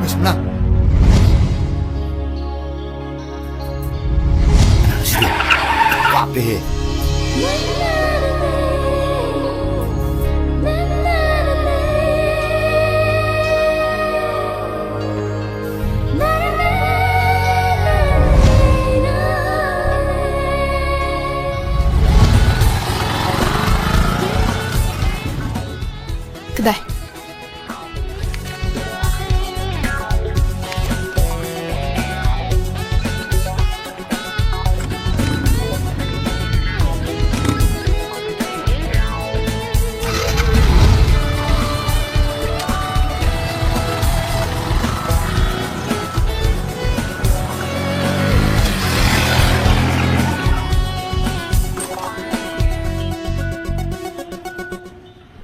왜 신나? 와빼. 그래.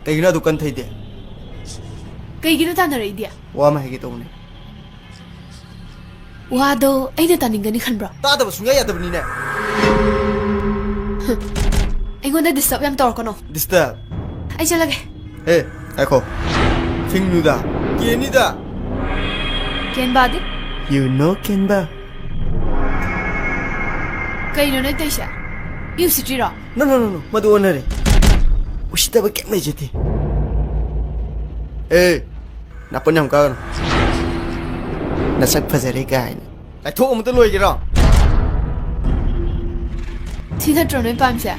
Kayaknya dukan thay dia. ꯀꯩꯒꯤꯅꯣ ꯇꯥꯟꯅꯔꯛꯏꯗꯤ Wama hegi to ne. ꯋꯥꯗꯣ ꯑꯩꯅ ꯇꯥꯅꯤꯡꯒꯅꯤ ꯈꯟꯕ꯭ꯔꯣ Ta da sunga ya da bani ne. ꯑꯩꯉꯣꯟꯗ ꯗꯤꯁꯇꯔꯕ ꯌꯥꯝ ꯇꯧꯔꯛꯀꯅꯣ Disturb. ꯑꯩ ꯆꯠꯂꯒꯦ Hey, echo. Thing nu da. Keni da. ꯀꯦꯟꯕꯥꯗꯤ You know Kenba? ꯀꯩꯅꯣ ꯅꯣꯏ ꯇꯩꯁꯦ U ꯁꯤꯇ꯭ꯔꯤꯔꯣ No. Madu onare. Ushita ba kem jeti. Hey, napon yam ka. Nasak phazare ka hai. Lai thok am ta loi ge ro. ꯁꯤ ꯅꯠꯇ꯭ꯔꯣ ꯅꯣꯏ ꯄꯥꯝꯁꯦ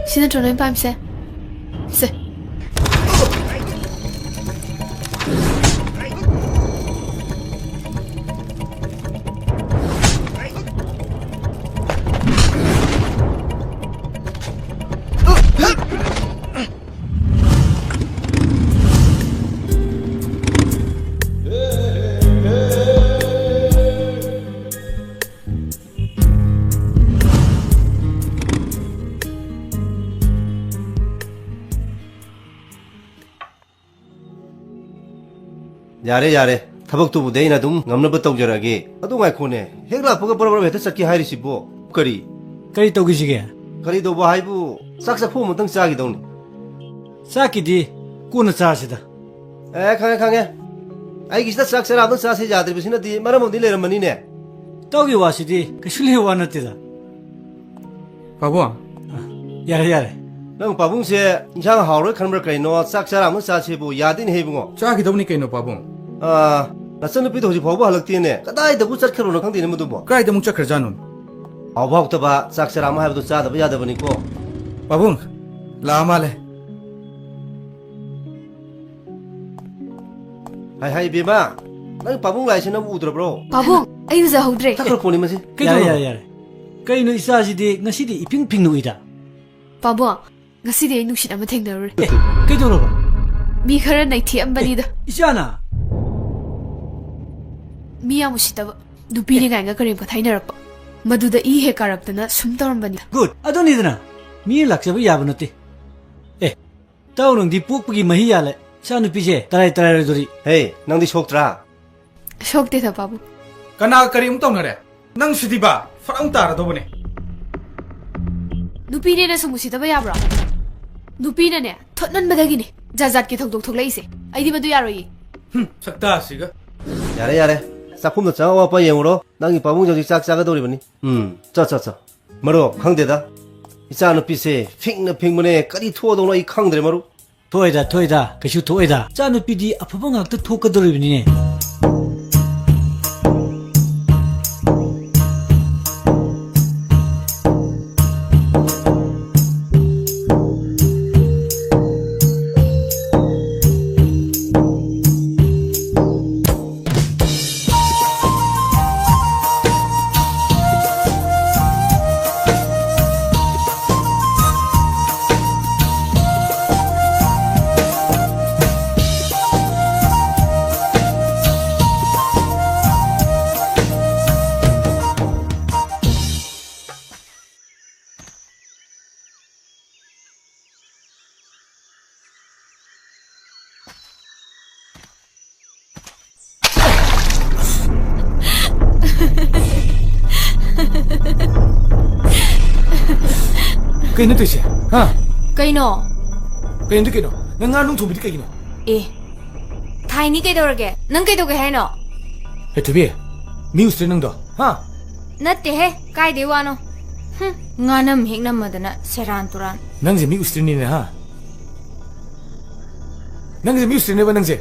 ꯁꯤ ꯅꯠꯇ꯭ꯔꯣ ꯅꯣꯏ ꯄꯥꯝꯁꯦ ꯁꯦ 야래 타박도 내이나 좀 넘는 것 정절하기 아동아이 코네 행라 보가 버버버 해도 싹기 하이리시보 거리 Kari togisi게 거리도 뭐 하이부 싹싹 포면 등 싹이 동네 sakidi kuna charasida 에 강해 아이 기시다 싹싹 아동 싹세 자들 비시나 디 말아 못 딜레는 머니네 togi wasidi kashuli wanatida 바보야, yare 너 바붕세 인상 하오를 칸버 그래노 싹싹 아무 싹세부 야딘 해붕어 짜기 더우니 깨노 바보. 아 나선 비도 호지 보고 할럭티네 까다이다 부착 캐로는 강디는 모두 뭐 까이다 묵자 크자눈. 아바옥도 봐 싹싹 아무 하이부도 짜다 야다 보니까 바보, 라마레. 하이 비마 너 바붕 라이시나 우드러 브로 바보 ꯑꯩ ꯎꯖꯍꯧꯗ꯭ꯔꯦ 타클 보니 마시 yare kaino isasidi ngasidi iping nuida 바보 ꯉꯁꯤꯗꯤ ꯑꯩ ꯅꯨꯡꯁꯤꯠ ꯑꯃ ꯊꯦꯡꯅꯔꯨꯔꯦ kaidoroba ꯃꯤ ꯈꯔ ꯅꯩꯊꯦꯛꯑꯝꯕꯅꯤꯗ isana ꯃꯤ ꯌꯥꯝ ꯎꯁꯤꯠꯇꯕ ꯅꯨꯄꯤꯅꯤ ꯀꯥꯏꯅ ꯀꯔꯦꯝꯀ ꯊꯥꯏꯅꯔꯛꯄ ꯃꯗꯨꯗ ꯏ ꯍꯦꯛ ꯀꯥꯔꯛꯇꯅ ꯁꯨꯝ ꯇꯧꯔꯝꯕꯅꯤꯗ good adonidana mi laksaba yabanote taunung di pokpagi mahi yale sanu pije tarai dori 헤이 낭디 속드라 ꯁꯣꯛꯇꯦꯗ 바보 까나 까리 웅떡나래. 낭 수디바, 파랑 따라 더보네. ꯅꯨꯄꯤꯅꯦꯅ ꯁꯨꯝ ꯎꯁꯤꯠꯇꯕ ꯌꯥꯕ꯭ꯔꯣ ꯅꯨꯄꯤꯅꯅꯦ ꯊꯣꯠꯅꯟꯕꯗꯒꯤꯅꯤ ꯖꯥꯠ ꯖꯥꯠꯀꯤ ꯊꯧꯗꯣꯛ ꯊꯣꯛꯂꯛꯏꯁꯦ ꯑꯩꯗꯤ ꯃꯗꯨ ꯌꯥꯔꯣꯏꯌꯦ sakta siga. 야래 싹품도 짜와 아빠 예우로 낭이 바붕 정지 싹 짜가도리버니 짜짜짜 마로 강대다 이짜는 삐세 핑나 핑문에 까리 투어동로 이 강들이 마로 toida kashu toida sanu pidi apabang akta thokadoribini ꯀꯩꯅꯣ ꯇꯧꯏꯁꯦ ꯍꯥ ꯀꯩꯅꯣ ꯀꯩꯅꯣ ꯀꯩꯅꯣ ꯅꯪ ꯉꯥ ꯅꯨꯡ ꯊꯣꯡꯕꯗꯤ ꯀꯩꯒꯤꯅꯣ ꯑꯦ ꯊꯥꯏꯅꯤ ꯀꯩꯗꯧꯔꯒꯦ ꯅꯪ ꯀꯩꯗꯧꯒꯦ ꯍꯥꯏꯅꯣ ꯍꯦ ꯊꯣꯏꯕꯤ ꯃꯤ ꯎꯁꯤꯠꯇ꯭ꯔꯦ ꯅꯪꯗꯣ ꯍꯥ ꯅꯠꯇꯦꯍꯦ ꯀꯥꯏꯗꯩ ꯋꯥꯅꯣ ꯉꯥꯅꯝ ꯍꯦꯛ ꯅꯝꯃꯗꯅ ꯁꯦꯔꯥꯟ ꯇꯨꯔꯥꯟ ꯅꯪꯁꯦ ꯃꯤ ꯎꯁꯤꯠꯇ꯭ꯔꯤꯅꯤꯅꯦ ꯍꯥ ꯅꯪꯁꯦ ꯃꯤ ꯎꯁꯤꯠꯇ꯭ꯔꯤꯅꯦꯕ ꯅꯪꯁꯦ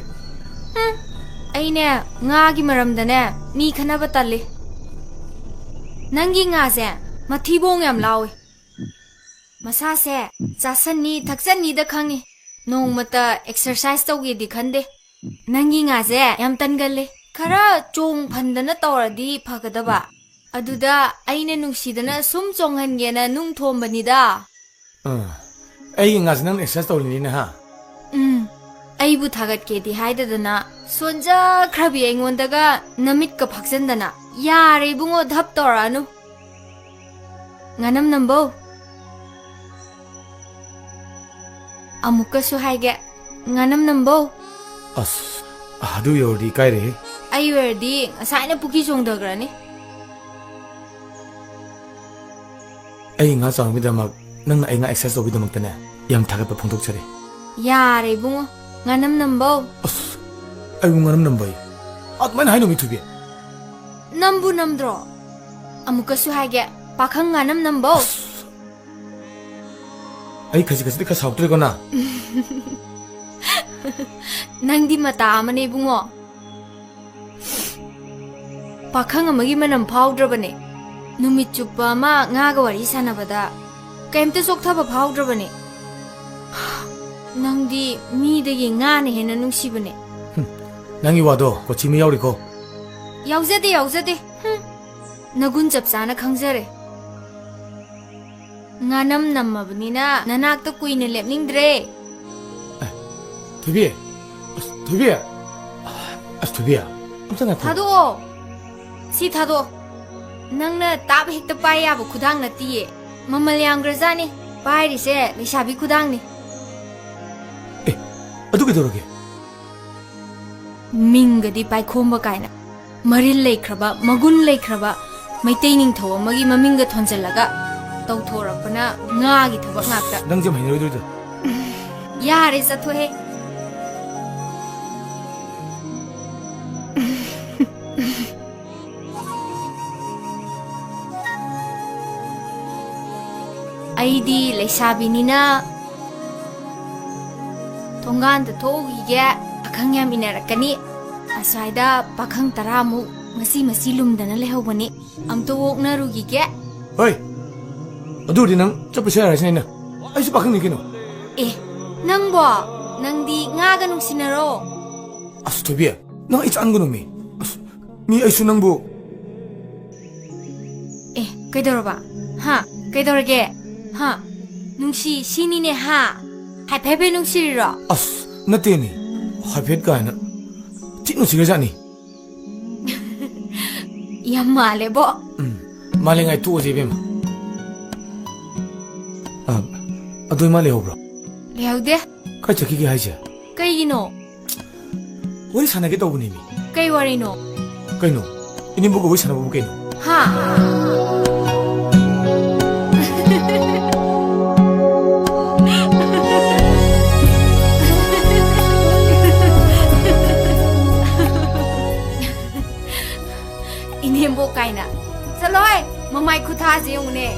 ꯑꯩꯅꯦ ꯉꯥꯒꯤ ꯃꯔꯝꯗꯅꯦ ꯃꯤ ꯈꯟꯅꯕ ꯇꯜꯂꯤ ꯅꯪꯒꯤ ꯉꯥꯁꯦ ꯃꯊꯤꯕꯣꯡ ꯌꯥꯝ ꯂꯥꯎꯏ ꯃꯁꯥꯁꯦ ꯆꯥꯁꯟꯅꯤ ꯊꯛꯆꯟꯅꯤꯗ ꯈꯪꯉꯤ ꯅꯣꯡꯃꯇ ꯑꯦꯛꯁꯔꯁꯥꯏꯁ ꯇꯧꯒꯦꯗꯤ ꯈꯟꯗꯦ ꯅꯪꯒꯤ ꯉꯥꯁꯦ ꯌꯥꯝ ꯇꯟꯒꯜꯂꯤ ꯈꯔ ꯆꯣꯡ ꯐꯟꯗꯅ ꯇꯧꯔꯗꯤ ꯐꯒꯗꯕ ꯑꯗꯨꯗ ꯑꯩꯅ ꯅꯨꯡꯁꯤꯗꯅ ꯁꯨꯝ ꯆꯣꯡꯍꯟꯒꯦꯅ ꯅꯨꯡ ꯊꯣꯝꯕꯅꯤꯗ ꯑꯩꯒꯤ ꯉꯥꯁꯦ ꯅꯪ ꯑꯦꯛꯁꯔꯁꯥꯏꯁ ꯇꯧꯔꯤꯅꯤꯅꯦ ꯍꯥ ꯑꯩꯕꯨ ꯊꯥꯒꯠꯀꯦꯗꯤ ꯍꯥꯏꯗꯗꯅ ꯁꯣꯟꯖꯈ꯭ꯔꯕꯤ ꯑꯩꯉꯣꯟꯗꯒ ꯅꯃꯤꯠꯀ ꯐꯥꯛꯆꯟꯗꯅ ꯌꯥꯔꯦ ꯏꯕꯨꯡꯉꯣ ꯙꯞ ꯇꯧꯔꯛꯑꯅꯨ ꯉꯥꯅꯝ ꯅꯝꯕꯧ ꯑꯃꯨꯛꯀꯁꯨ ꯍꯥꯏꯒꯦ ꯉꯥꯅꯝ ꯅꯝꯕꯧ ꯑꯁ ꯑꯗꯨ ꯌꯧꯔꯗꯤ ꯀꯥꯏꯔꯦ ꯑꯩ ꯑꯣꯏꯔꯗꯤ ꯉꯁꯥꯏꯅ ꯄꯨꯈꯤ ꯆꯣꯡꯊꯈ꯭ꯔꯅꯤ ꯑꯩ ꯉꯥ ꯆꯥꯎꯅꯕꯒꯤꯗꯃꯛ ꯅꯪꯅ ꯑꯩ ꯉꯥ ꯑꯦꯛꯁꯔꯁꯥꯏꯁ ꯇꯧꯕꯒꯤꯗꯃꯛꯇꯅꯦ ꯌꯥꯝ ꯊꯥꯒꯠꯄ ꯐꯣꯡꯗꯣꯛꯆꯔꯤ ꯌꯥꯔꯦ ꯏꯕꯨꯡꯉꯣ ꯉꯥꯅꯝ ꯅꯝꯕꯧ ꯑꯁ ꯑꯩꯕꯨ ꯉꯥꯅꯝ ꯅꯝꯕꯩ ꯑꯗꯨꯃꯥꯏꯅ ꯍꯥꯏꯅꯣ ꯃꯤ ꯊꯣꯏꯕꯤ ꯅꯝꯕꯨ ꯅꯝꯗ꯭ꯔꯣ ꯑꯃꯨꯛꯀꯁꯨ ꯍꯥꯏꯒꯦ ꯄꯥꯈꯪ ꯉꯥꯅꯝ ꯅꯝꯕꯧ ꯑꯩ ꯈꯖꯤꯛ ꯈꯔ ꯁꯥꯎꯇ꯭ꯔꯦꯀꯣ ꯅ ꯅꯪꯗꯤ ꯃꯇꯥ ꯑꯃꯅꯦ ꯏꯕꯨꯡꯉꯣ ꯄꯥꯈꯪ ꯑꯃꯒꯤ ꯃꯅꯝ ꯐꯥꯎꯗ꯭ꯔꯕꯅꯦ ꯅꯨꯃꯤꯠ ꯆꯨꯞꯄ ꯑꯃ ꯉꯥꯒ ꯋꯥꯔꯤ ꯁꯥꯟꯅꯕꯗ ꯀꯩꯝꯇ ꯆꯣꯛꯊꯕ ꯐꯥꯎꯗ꯭ꯔꯕꯅꯦ ꯅꯪꯗꯤ ꯃꯤꯗꯒꯤ ꯉꯥꯅ ꯍꯦꯟꯅ ꯅꯨꯡꯁꯤꯕꯅꯦ ꯅꯪꯒꯤ ꯋꯥꯗꯣ ꯀꯣꯆꯤ ꯑꯃ ꯌꯥꯎꯔꯤꯀꯣ ꯌꯥꯎꯖꯗꯦ ꯌꯥꯎꯖꯗꯦ ꯅꯒꯨꯟ ꯆꯞ ꯆꯥꯅ ꯈꯪꯖꯔꯦ ꯉꯥꯅꯝ ꯅꯝꯃꯕꯅꯤꯅ ꯅꯅꯥꯛꯇ ꯀꯨꯏꯅ ꯂꯦꯞꯅꯤꯡꯗ꯭ꯔꯦ ꯊꯣꯏꯕꯤ ꯑꯁ ꯊꯣꯏꯕꯤ ꯑꯁ ꯊꯣꯏꯕꯤ ꯑꯝꯇ ꯉꯥꯏꯈꯣ ꯊꯥꯗꯣꯛꯑꯣ ꯁꯤ ꯊꯥꯗꯣꯛꯑꯣ ꯅꯪꯅ ꯇꯥꯕ ꯍꯦꯛꯇ ꯄꯥꯏ ꯌꯥꯕ ꯈꯨꯗꯥꯡ ꯅꯠꯇꯤꯌꯦ ꯃꯃꯜ ꯌꯥꯝꯒ꯭ꯔꯖꯥꯠꯅꯤ ꯄꯥꯏꯔꯤꯁꯦ ꯂꯩꯁꯥꯕꯤ ꯈꯨꯗꯥꯡꯅꯤ ꯑꯗꯨ ꯀꯩꯗꯧꯔꯒꯦ ꯃꯤꯡꯒꯗꯤ ꯄꯥꯏꯈꯣꯝꯕ ꯀꯥꯏꯅ ꯃꯔꯤꯜ ꯂꯩꯈ꯭ꯔꯕ ꯃꯒꯨꯟ ꯂꯩꯈ꯭ꯔꯕ ꯃꯩꯇꯩ ꯅꯤꯡꯊꯧ ꯑꯃꯒꯤ ꯃꯃꯤꯡꯒ ꯊꯣꯟꯖꯜꯂꯒ ꯇꯧꯊꯣꯔꯛꯄꯅ ꯉꯥꯒꯤ ꯊꯕꯛ ꯉꯥꯛꯇ ꯅꯪꯁꯦ ꯌꯥꯝ ꯍꯩꯅꯔꯣꯏꯗꯣꯏꯗ ꯌꯥꯔꯦ ꯆꯠꯊꯣꯛꯍꯦ ꯑꯩꯗꯤ ꯂꯩꯁꯥꯕꯤꯅꯤꯅ ꯊꯣꯡꯒꯥꯟꯗ ꯊꯣꯛꯎꯈꯤꯒꯦ ꯑꯈꯪ ꯌꯥꯝ ꯏꯟꯅꯔꯛꯀꯅꯤ ꯑꯁ꯭ꯋꯥꯏꯗ ꯄꯥꯈꯪ 10ꯃꯨꯛ ꯃꯁꯤ ꯂꯨꯝꯗꯅ ꯂꯩꯍꯧꯕꯅꯤ ꯑꯝꯇ ꯑꯣꯛꯅꯔꯨꯈꯤꯒꯦ ꯍꯣꯏ ꯑꯗꯨ ꯑꯣꯏꯔꯗꯤ ꯅꯪ ꯆꯠꯄꯁꯨ ꯌꯥꯔꯁꯤꯅꯦ ꯑꯩꯅ ꯑꯩꯁꯨ ꯄꯥꯈꯪꯅꯤ ꯀꯩꯅꯣ ꯑꯦ ꯅꯪꯕꯣ ꯅꯪꯗꯤ ꯉꯥꯒ ꯅꯨꯡꯁꯤꯅꯔꯣ ꯑꯁ ꯊꯣꯏꯕꯤ ꯅꯪ ꯑꯩ ꯆꯥꯟꯒꯅꯨ ꯑꯁ ꯃꯤ ꯑꯩꯁꯨ ꯅꯪꯕꯨ ꯑꯦ ꯀꯩꯗꯧꯔꯕ ꯍꯥ ꯀꯩꯗꯧꯔꯒꯦ ꯍꯥ ꯅꯨꯡꯁꯤ ꯁꯤꯅꯤꯅꯦ ꯍꯥ ꯍꯥꯏꯐꯦꯠ ꯅꯨꯡꯁꯤꯔꯤꯔꯣ ꯑꯁ ꯅꯠꯇꯦꯅꯤ ꯍꯥꯏꯐꯦꯠ ꯀꯥꯏꯅ ꯊꯤ ꯅꯨꯡꯁꯤꯈ꯭ꯔꯖꯥꯠꯅꯤ ꯌꯥꯝ ꯃꯥꯜꯂꯦꯕꯣ ꯃꯥꯜꯂꯤꯉꯥꯏ ꯇꯣꯛꯑꯁꯤ ꯏꯕꯦꯝꯃ ꯑꯗꯨ ꯏꯃꯥ ꯂꯩꯍꯧꯕ꯭ꯔꯣ ꯂꯩꯍꯧꯗꯦ ꯀꯥꯏ ꯆꯠꯈꯤꯒꯦ ꯍꯥꯏꯁꯦ ꯀꯩꯒꯤꯅꯣ ꯋꯥꯔꯤ ꯁꯥꯟꯅꯒꯦ ꯇꯧꯕꯅꯤ ꯃꯤ ꯀꯩ ꯋꯥꯔꯤꯅꯣ ꯀꯩꯅꯣ 이님보고 왜 사나보고 그게노 하 이nem보 까이나 살로이 머마이 쿠타지 용네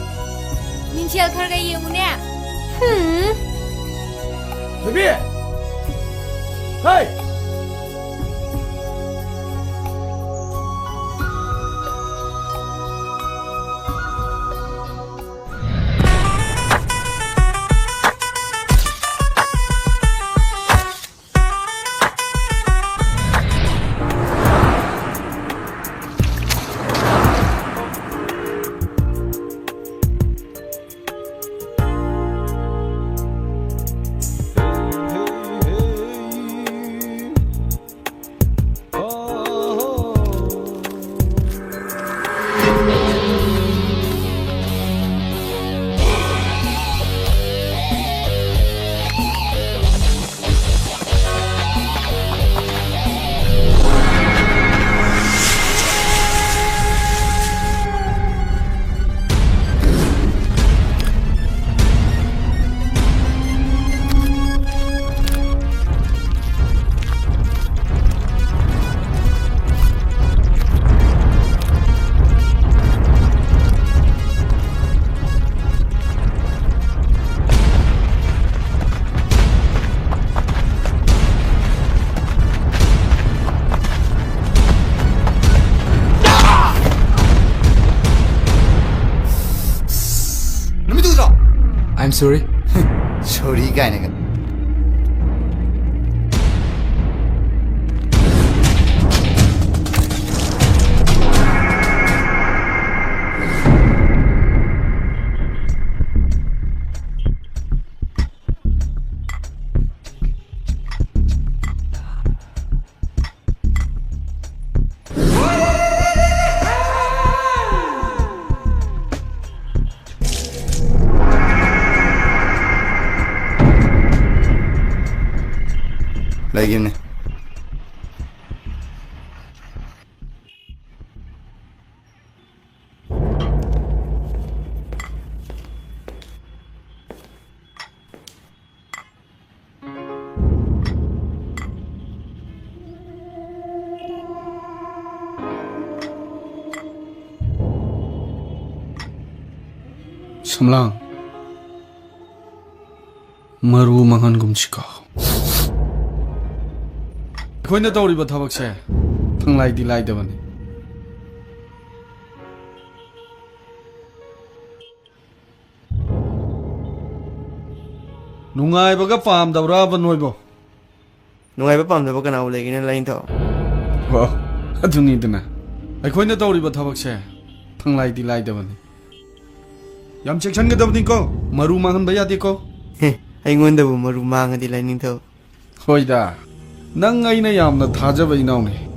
민치얼 카르가 용네 베비 헤이 I'm sorry. 소리 가이나가. Lagi Samlang Maru mangan gumchika Koina tawriba thabakse thanglai di lai dabani Nungai baga pam dabra banoibo Nungai ba pam da ba kana lagi na lain tho. Wa aduni dana Koina tawriba thabakse thanglai di lai dabani Yam section ga dabni ko maru mangan ba yadi ko Ai ngon da bu maru mang di lain tho. Hoida Nang aina yamna thajaba inauni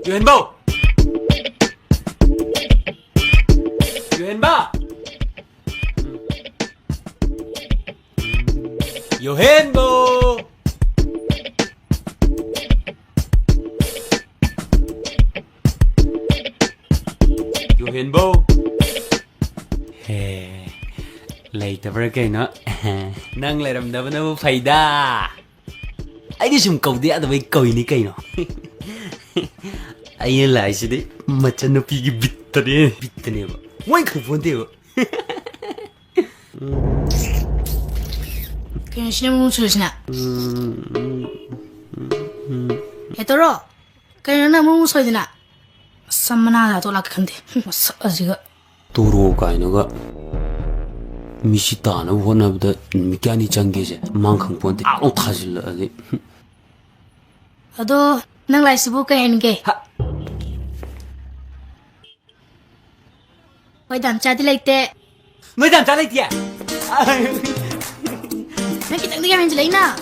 Yuhenbo! Yuhenba! Yuhenbo! Yuhenbo! Hey, laytabra kaino nang layramdaba na fayda ay di sum kaudi adabay kawini kaino ayun lai sidi macam no pigi bittane ba why kafonte ba kaya siya mo sulit na etoro kaya na mo sulit na samana na to lakante mas aziga turo kaino ga misita na wona bda mikani changeje mangkhang ponte au thajil ade ado nang lai sibu kaya nge Wai dan cha di lai te mai dan cha lai tia na kitang di kami jelai na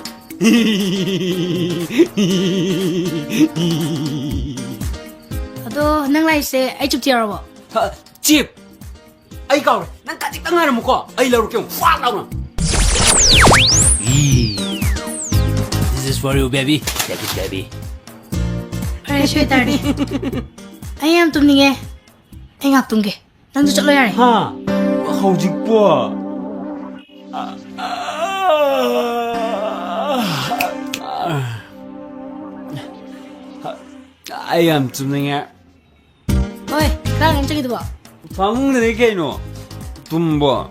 ado nang lai se ai chuk tiar bo chip ai kau nang ka chik tang na mo ko ai lau kyong fa lau na This is for you baby take it baby Ay shwe tar di ai am tum ni nge ai ngak tum ge nang du chak lo yare ha hojik po I am tumning it oi kang em chagi du bo 방문은 이게 너 tumbo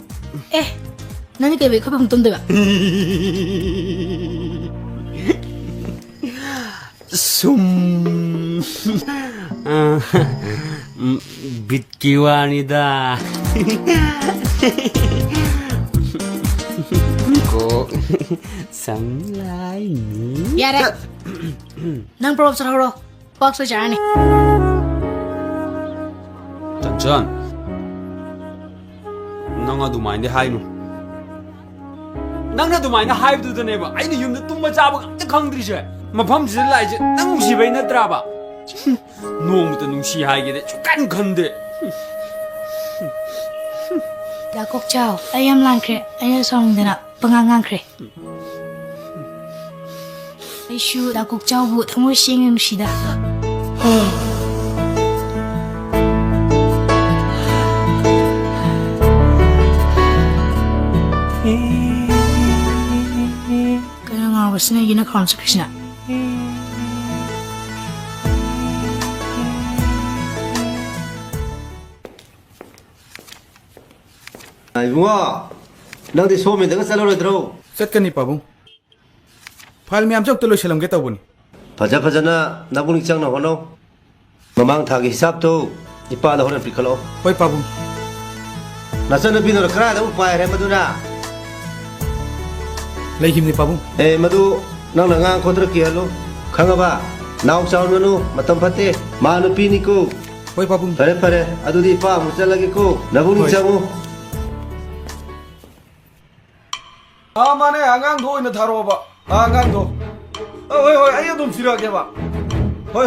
eh nani ke be khapam tum de ba 숨 bitkiwanida 고 상라이니 yare nang prob char horo box lo jar ni 단전 낭아도 마인데 하이노 낭나도 마인데 하이브도 내봐 아이는 윤도 뚱마 잡아 딱 강들이지 마밤질 라이지 낭무시베 나더라봐 노무도 농시 하이게 돼 죽간 건데 da kok chao ai am lang kre ai song de na pangang kre ai shu da kok chao bu thamo sing ng shida ꯁꯥꯕꯁꯤꯅ ꯌꯦꯅ ꯈꯥꯎꯟ ꯆꯠꯈ꯭ꯔꯤꯁꯤꯅ 이붕아, 넌데 소민대가 잘라로들어. ꯆꯠꯀꯅꯤ ꯄꯥꯕꯨꯡ file ꯃꯌꯥꯝ ꯆꯧꯇ ꯂꯣꯏꯁꯤꯜꯂꯝꯒꯦ ꯇꯧꯕꯅꯤꯐꯖꯅ ꯅꯕꯨꯡ ꯆꯪꯅ ꯍꯣꯠꯅꯧ. ꯃꯃꯥꯡ ꯊꯥꯒꯤ ꯍꯤꯁꯥꯕꯇꯣ ꯏꯄꯥꯗ ꯍꯣꯔꯦꯟ ꯄꯤꯈꯠꯂꯛꯑꯣ. ꯍꯣꯏ ꯄꯥꯕꯨꯡ ꯅꯆꯟꯅꯨꯄꯤꯗꯨꯅ ꯀꯗꯥꯏꯗ ꯑꯃꯨꯛ ꯄꯥꯏꯔꯦ ꯃꯗꯨꯅ? ꯂꯩꯈꯤꯕꯅꯤ ꯄꯥꯕꯨꯡ ꯃꯗꯨ ꯅꯪꯅ ꯉꯥꯡ ꯈꯣꯠꯇ꯭ꯔ ꯀꯤꯍꯜꯂꯨ. ꯈꯪꯉꯕ? ꯅꯥꯎ ꯆꯥꯎꯔꯒꯅꯨ, ꯃꯇꯝ ꯐꯠꯇꯦ. ꯃꯥ ꯅꯨꯄꯤꯅꯤꯀꯣ. ꯍꯣꯏ ꯄꯥꯕꯨꯡ ꯐꯔꯦ. ꯑꯗꯨꯗꯤ ꯏꯄꯥ ꯑꯃꯨꯛ ꯆꯠꯂꯒꯦꯀꯣ. ꯅꯕꯨꯡ ꯍꯣꯏ. ꯆꯪꯉꯨ. ꯃꯥꯅꯦ ꯑꯉꯥꯡꯗꯣ ꯑꯣꯏꯅ ꯊꯥꯔꯛꯑꯣꯕ ꯑꯉꯥꯡꯗꯣ ꯍꯣꯏ ꯑꯩ ꯑꯗꯨꯝ ꯊꯤꯔꯛꯑꯒꯦꯕ ꯍꯣꯏ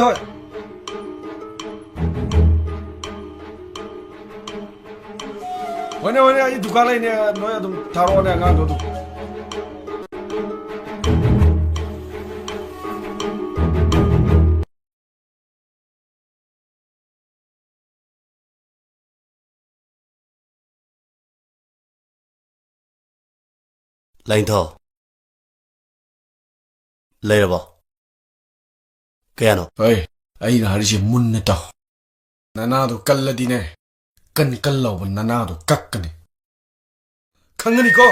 ꯍꯣꯏꯅꯦ ꯑꯩ ꯗꯨꯀꯥꯟ ꯂꯩꯅꯦ ꯅꯣꯏ ꯑꯗꯨꯝ ꯊꯥꯔꯛꯑꯣꯅꯦ ꯑꯉꯥꯡꯗꯣ ꯑꯗꯨꯝ 라인터. 레이러버. 그야노. ꯍꯣꯏ ꯑꯩꯅ ꯍꯥꯏꯔꯤꯁꯦ ꯃꯨꯟꯅ ꯇꯥꯎ ꯅꯅꯥꯗꯣ ꯀꯜꯂꯗꯤꯅꯦ ꯀꯜ ꯂꯧꯕ ꯅꯅꯥꯗꯣ ꯀꯛꯀꯅꯤ ꯈꯪꯒꯅꯤꯀꯣ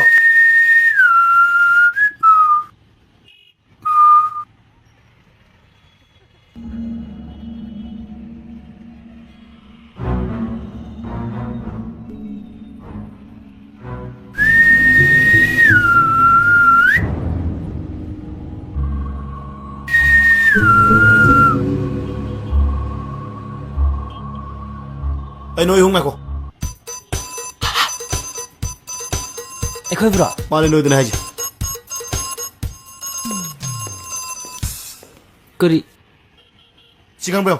너희 홍 말고. ꯑꯩꯈꯣꯏ ꯕ꯭ꯔꯣ 말해 너희들 하지. ꯀꯔꯤ 시강병.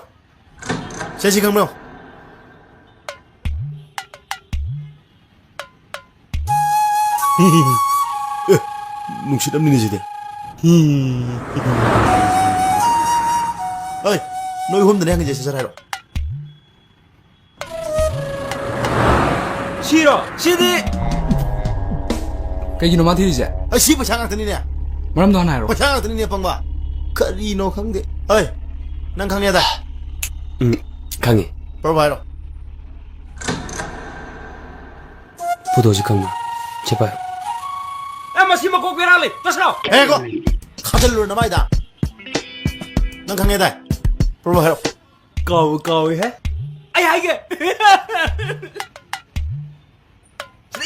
제 시강병. 뭉치담는 이제들. 어이, 너희 홈드네 한 개 제시 잘하러. 싫어 시디 ꯀꯩꯒꯤꯅꯣ ꯃꯥ ꯊꯤꯔꯤꯁꯦ 아, 씨발 장악 드니네. ꯃꯔꯝꯗꯣ 하나 하러 장악 드니네 빵봐. 그리노 강대. 어이, 난 강해다. 강해. 바로 봐요. 부도지 강나. 제발. masi magkukirali tasno 에고. 카델로 남아이다. 난 강해다. 바로 봐요. 까우 해 아야 이게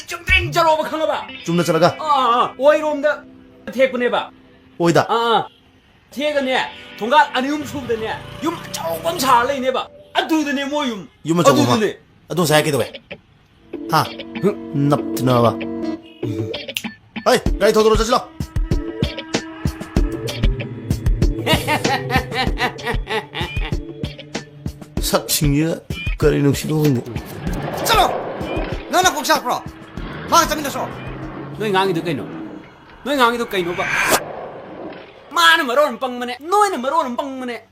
좀 땡자로 봐 강아봐 좀더 잘라가. 오이롬다 태군해봐 오이다. 태가네 동가 아니 수브다네 조금 잘래네봐 아두드네 뭐윰 유머 조금 봐. 돈 사야겠다 왜? 하. 납트 나와. 어이, 가이 더 들어져질러. 삭칭이야. 거리는 시도인데. 쩔어! 너나 꼭 샤프로. 막 잡는다서. 너희 강이도 깨노 너희 강이도 깨노 봐 마는 말오는 빵만해 너희는 말오는 빵만해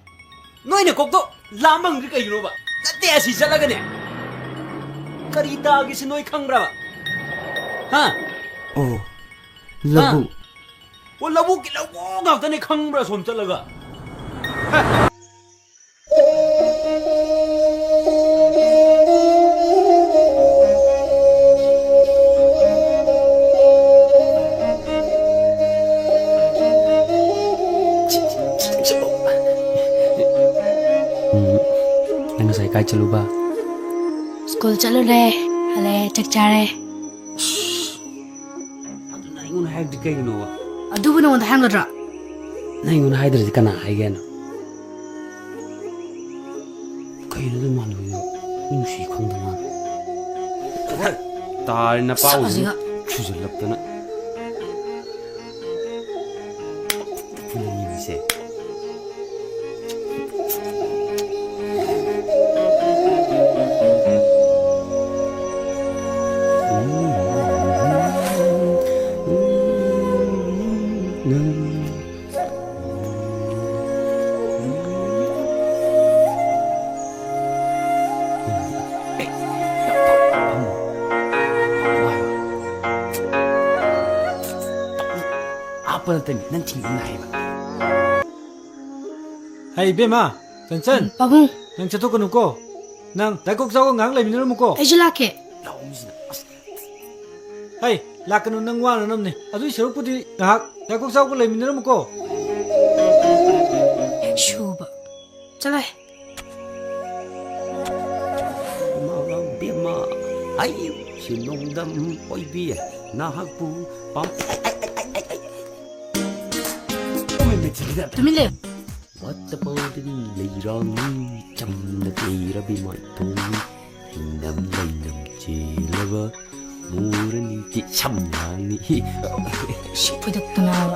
너희는 꼭도 람방 그렇게 이노 봐 나대시 잘라가네 까리다기시 너희 강브라봐 라부. 라부 갖다네 강브라 솜 잘라가 ꯉꯁꯥꯏ ꯀꯥꯏ ꯆꯠꯂꯨꯕ 스쿨 ꯆꯠꯂꯨꯔꯦ ꯍꯜꯂꯦ ꯆꯥꯛ ꯆꯥꯔꯦ ꯑꯗꯨꯅ ꯑꯩꯉꯣꯟꯗ ꯍꯥꯏꯔꯗꯤ ꯀꯩꯒꯤꯅꯣꯕ ꯑꯗꯨꯕꯨ ꯅꯉꯣꯟꯗ ꯍꯥꯏꯔꯝꯒꯗ꯭ꯔꯥ ꯅꯪ ꯑꯩꯉꯣꯟꯗ ꯍꯥꯏꯗ꯭ꯔꯗꯤ ꯀꯅꯥ ꯍꯥꯏꯒꯦꯅꯣ ꯀꯩꯅꯣ ꯑꯗꯨ ꯃꯥꯟꯅꯕ ꯅꯨꯡꯁꯤ ꯈꯪꯗ ꯃꯥꯅ ꯇꯥꯔꯤꯅ ꯄꯥꯎ ꯁꯛꯑꯁꯤꯒ ꯆꯨꯖꯜꯂꯛꯇꯅ ꯄꯨꯅꯤꯡꯉꯤꯁꯦ ꯅꯠꯇꯅꯤ ꯅꯪ ꯊꯤꯡꯕ ꯉꯥꯏꯕ ꯍꯩ ꯕꯦꯝꯃ ꯆꯟꯆꯟ ꯄꯥꯕꯨꯡ ꯅꯪ ꯆꯠꯊꯣꯛꯀꯅꯨꯀꯣ ꯅꯪ ꯗꯥꯏꯀꯣꯛ ꯆꯥꯎꯒ ꯉꯥꯏꯍꯥꯛ ꯂꯩꯃꯤꯟꯅꯔꯝꯃꯨꯀꯣ ꯑꯩꯁꯨ ꯂꯥꯛꯀꯦ ꯂꯥꯎꯁꯤꯅ ꯑꯁ ꯍꯩ ꯂꯥꯛꯀꯅꯨ ꯅꯪ ꯋꯥꯅꯅꯕꯅꯦ ꯑꯗꯨꯏ ꯁꯔꯨꯛꯄꯨꯗꯤ ꯉꯥꯏꯍꯥꯛ ꯗꯥꯏꯀꯣꯛ ꯆꯥꯎꯒ ꯂꯩꯃꯤꯟꯅꯔꯝꯃꯨꯀꯣ ꯁꯨꯕ ꯆꯠꯂꯣ ꯕꯦꯝꯃ ꯑꯩ ꯁꯤꯅꯣꯡꯗꯝ ꯑꯣꯏꯕꯤ ꯅꯍꯥꯛꯄꯨ ꯄꯥꯝ ꯇꯨꯃꯤꯟ ꯂꯩꯌꯨ ꯋꯥꯠꯇꯕꯗꯤ ꯂꯩꯔꯥꯡꯅꯤ ꯆꯝꯅ ꯀꯩꯔꯕꯤ ꯃꯥꯏꯊꯣꯡ ꯍꯩꯅꯝ ꯂꯩꯅꯝ ꯆꯦꯜꯂꯕ ꯃꯨꯔꯅꯤꯒꯤ ꯁꯝꯂꯥꯡꯅꯤ ꯁꯤ ꯐꯨꯗꯛꯇꯨꯅꯕ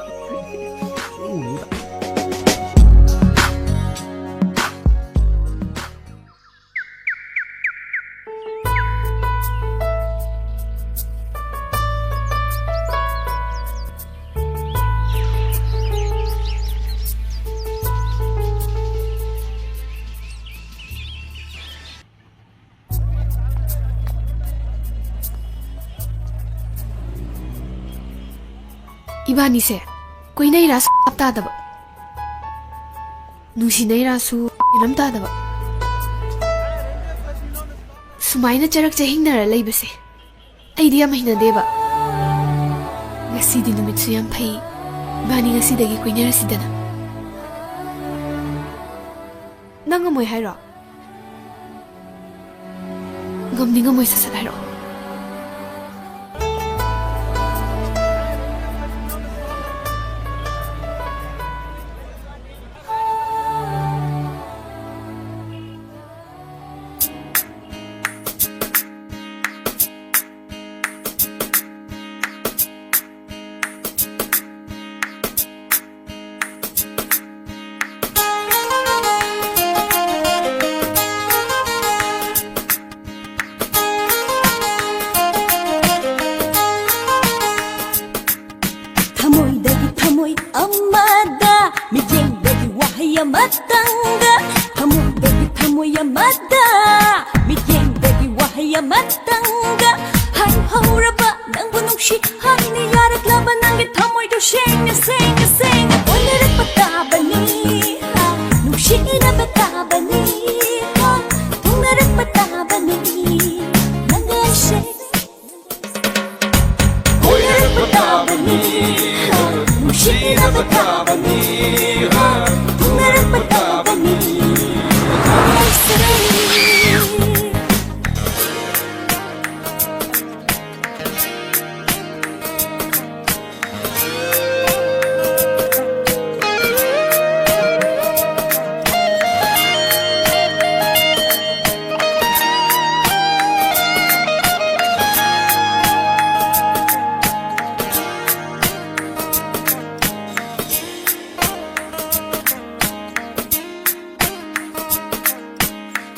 이바니세 ꯀꯣꯏꯅꯩꯔꯥꯁꯨ ꯇꯥꯗꯕ ꯅꯨꯡꯁꯤꯅꯩꯔꯥꯁꯨ ꯏꯔꯝ ꯇꯥꯗꯕ ꯁꯨꯃꯥꯏꯅ ꯆꯔꯛ ꯆꯍꯤꯡꯅꯔ ꯂꯩꯕꯁꯦ ꯑꯩꯗꯤ ꯌꯥꯝ ꯍꯩꯅꯗꯦꯕ ꯉꯁꯤꯗꯤ ꯅꯨꯃꯤꯠꯁꯨ ꯌꯥꯝ ꯐꯩ 이바니 ꯉꯁꯤꯗꯒꯤ ꯀꯣꯏꯅꯔꯁꯤꯗꯅ ꯅꯪ ꯉꯝꯃꯣꯏ ꯍꯥꯏꯔꯣ ꯉꯝꯅꯤ ꯉꯝꯃꯣꯏ ꯁꯠ ꯍꯥꯏꯔꯛꯑꯣꯊꯃꯣꯏ ꯑꯃꯗ ꯃꯤꯠꯌꯦꯡꯗꯒꯤ ꯋꯥꯍꯩ ꯑꯃꯇꯪꯒ ꯊꯃꯣꯏ ꯑꯃꯗ ꯃꯤꯠꯌꯦꯡꯗꯒꯤ ꯋꯥꯍꯩ ꯑꯃꯇꯪꯒ ꯍꯧꯔꯕ ꯅꯪꯕꯨ ꯅꯨꯡꯁꯤ ꯍꯥꯏꯅ ꯌꯥꯔꯛꯂꯕ ꯅꯪꯒꯤ ꯊꯃꯣꯏꯗꯨ ꯁꯦꯡꯅ ꯁꯦꯡꯅ ꯁꯦꯡꯅ ꯑꯣꯏꯅꯔꯛꯄ ꯇꯥꯕꯅꯤ ꯅꯨꯡꯁꯤꯅꯕ ꯇꯥꯕꯅꯤ ꯊꯨꯡꯅꯔꯛꯄ ꯇꯥꯕꯅꯤ ꯅꯪꯒ ꯑꯩꯁꯦ ꯑꯣꯏꯅꯔꯛꯄ ꯇꯥꯕꯅꯤ ꯅꯨꯡꯁꯤꯅꯕ ꯇꯥꯕꯅꯤ ꯊꯨꯡꯅꯔꯛꯄ ꯇꯥꯕꯅꯤ ꯑꯩꯁꯦ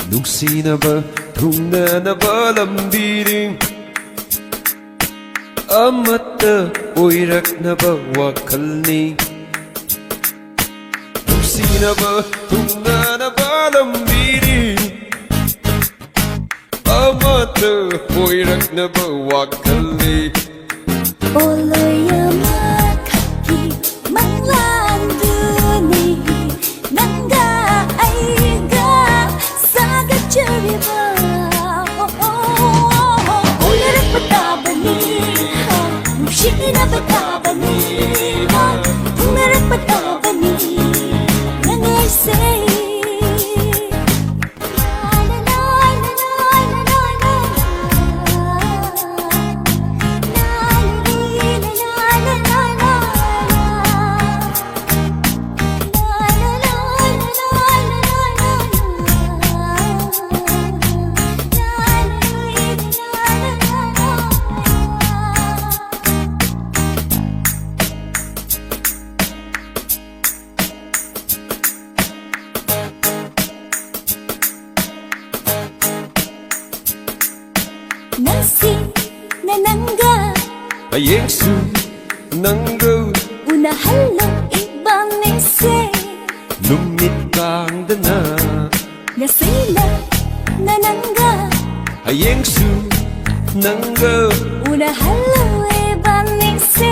ꯅꯨꯡꯁꯤꯅꯕ ꯊꯨꯡꯅꯅꯕ ꯂꯝꯕꯤꯔꯤ ꯑꯃꯠꯇ ꯑꯣꯏꯔꯛꯅꯕ ꯋꯥꯈꯜꯅꯤ ꯅꯨꯡꯁꯤꯅꯕ ꯊꯨꯡꯅꯅꯕ ꯂꯝꯕꯤꯔꯤ ꯑꯃꯠꯇ ꯑꯣꯏꯔꯛꯅꯕ ꯋꯥꯈꯜꯅꯤ ꯄꯣꯂꯣꯏ ꯑꯃꯈꯛꯀꯤ ꯃꯪꯂꯥꯟꯗꯨꯅꯤ ꯅꯪꯒ ꯑꯩꯒ 사가져리바 오늘은 바다바니 무시나 바다바니 오늘은 바다바니 나의 say nasi na nangga ayengsu nanggo unahalo ibang nese numit kangdana nasila na nangga ayengsu nanggo unahalo ibang nese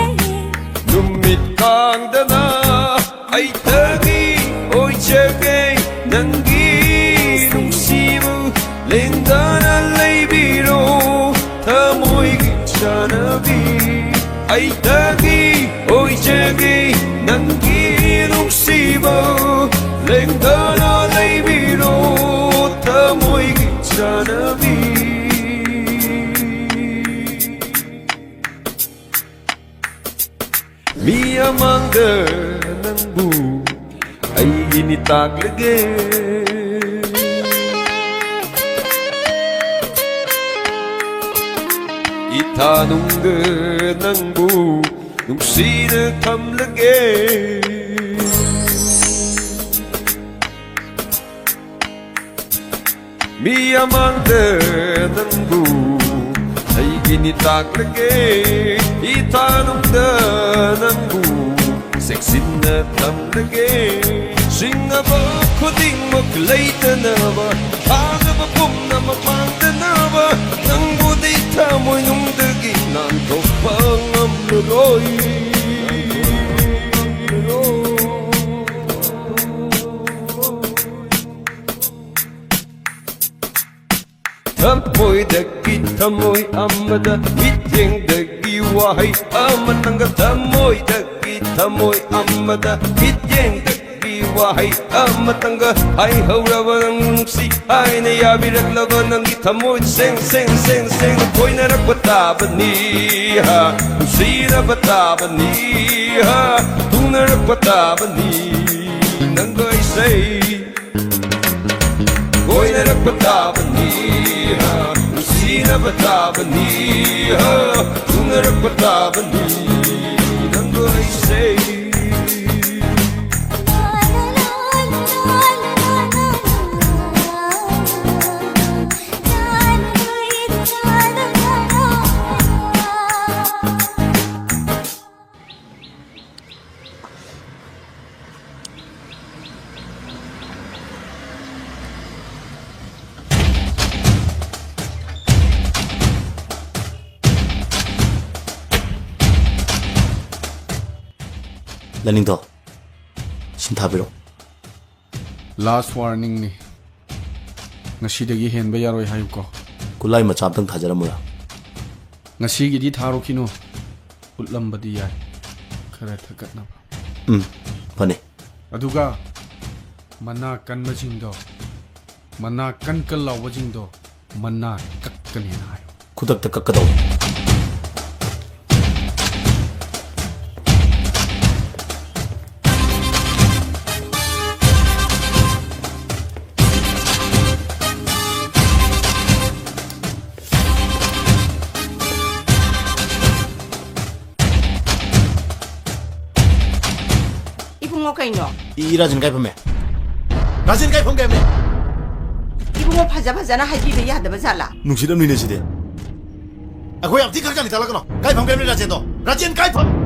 numit kang ai tagi oi chege nangi nungsibu lendana leibiro thamoi gi chanabi ai tagi oi chege nangi nungsibu lendana leibiro thamoi gi chanabi mi amanga nangbu ay initaglage itanungga nangbu nungsina thamlage mi amanga nangbu ay initaglage itanungga nangbu seksinna thamlage singaba khudingmak leitanaba agaba pumna mapangtanaba nangbu dei thamoy nungdagi nan thokpa ngamloi thamoy dagi thamoy amada mityengdagi wahai amatanga thamoy dagi thamoy amada mityengdagi wahai amatanga ai hauraba nungsi ai na yabirakla nangi thamoy seng seng seng seng koina rakpatabani ha usira batabani ha tuna rakpatabani nangai say koina rakpatabani ha usira batabani ha tuna rakpatabani nangai say ꯂꯅꯤꯡꯊꯧ ꯁꯤꯟꯊꯥꯕꯤꯔꯣ ꯂꯥꯁ ꯋꯥꯔꯅꯤꯡꯅꯤ ꯉꯁꯤꯗꯒꯤ ꯍꯦꯟꯕ ꯌꯥꯔꯣꯏ ꯍꯥꯏꯌꯨꯀꯣ ꯒꯨꯂꯥꯏ ꯃꯆꯥ ꯑꯝꯇꯪ ꯊꯥꯖꯔꯝꯃꯨꯔꯥ ꯉꯁꯤꯒꯤꯗꯤ ꯊꯥꯔꯣꯈꯤꯅꯣ ꯎꯠꯂꯝꯕꯗꯤ ꯌꯥꯏ ꯈꯔ ꯊꯛꯀꯠꯅꯕ ꯐꯅꯤ ꯑꯗꯨꯒ ꯃꯅꯥ ꯀꯟꯕꯁꯤꯡꯗꯣ ꯃꯅꯥ ꯀꯟ ꯂꯥꯎꯕꯁꯤꯡꯗꯣ ꯃꯅꯥ ꯀꯛꯀꯅꯤꯅ ꯍꯥꯏꯌꯨ ꯈꯨꯗꯛꯇ ꯀꯛꯀꯗꯧꯕ 이붕어 가이노 이라진 가입하매 라진 가입하매 이붕어 파자파자나 하이비베 야다바 잘라 눅시름 니네시데 아고이 앞뒤 각장이 달라거나 가입하매 라진도 라진 가입함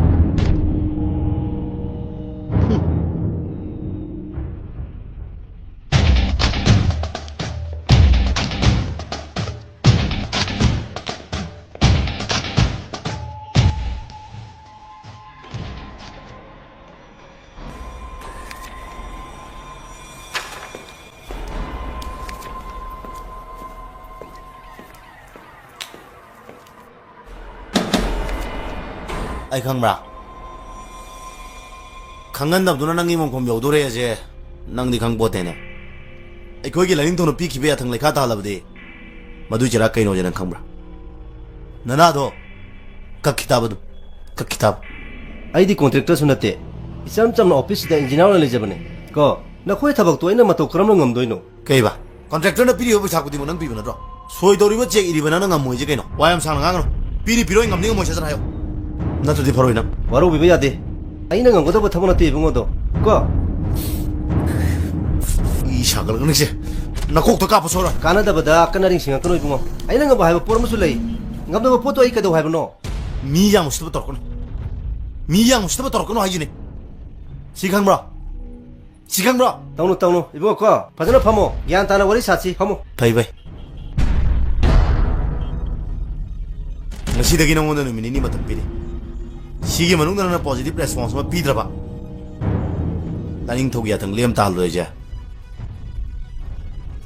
아이 강마 강간답도나 낭이 몸 여도래야지 낭디 강보대네 아이 거기 라인도는 삐기베야 탕레 가다 할라버디 마두지라 까이노제는 강마 나나도 kakkitabadu kakkitab aidi contractor sunate isam chamna office da engineer le jabane ko na khoi thabak to ina mato kram ngam doino keiba contractor na piri obu sakudi monang pibana ro soi doriba check iribana na ngam moije kaino wayam sang ngangno piri piro ngam ninga moise sana hayo na to di pharoina waro bibe yade aina ngam goda thabona te bungo do ko i shagal ngi na kok to ka pasora kana da bada kana ring singa kanoi bungo aina ngam ba ha por musu lei ngam da poto ai ka do ha bano mi yang mustu tor kono mi yang mustu tor kono haijine sigang bra tawno ibo ko phajana phamo gyan tana wari sachi phamo bai bai ngasi dagi na ngonda numini ni matam piri sige manung na positive response ma pidraba 나닝 토기 야등 리엄 달로이제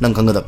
난 강가답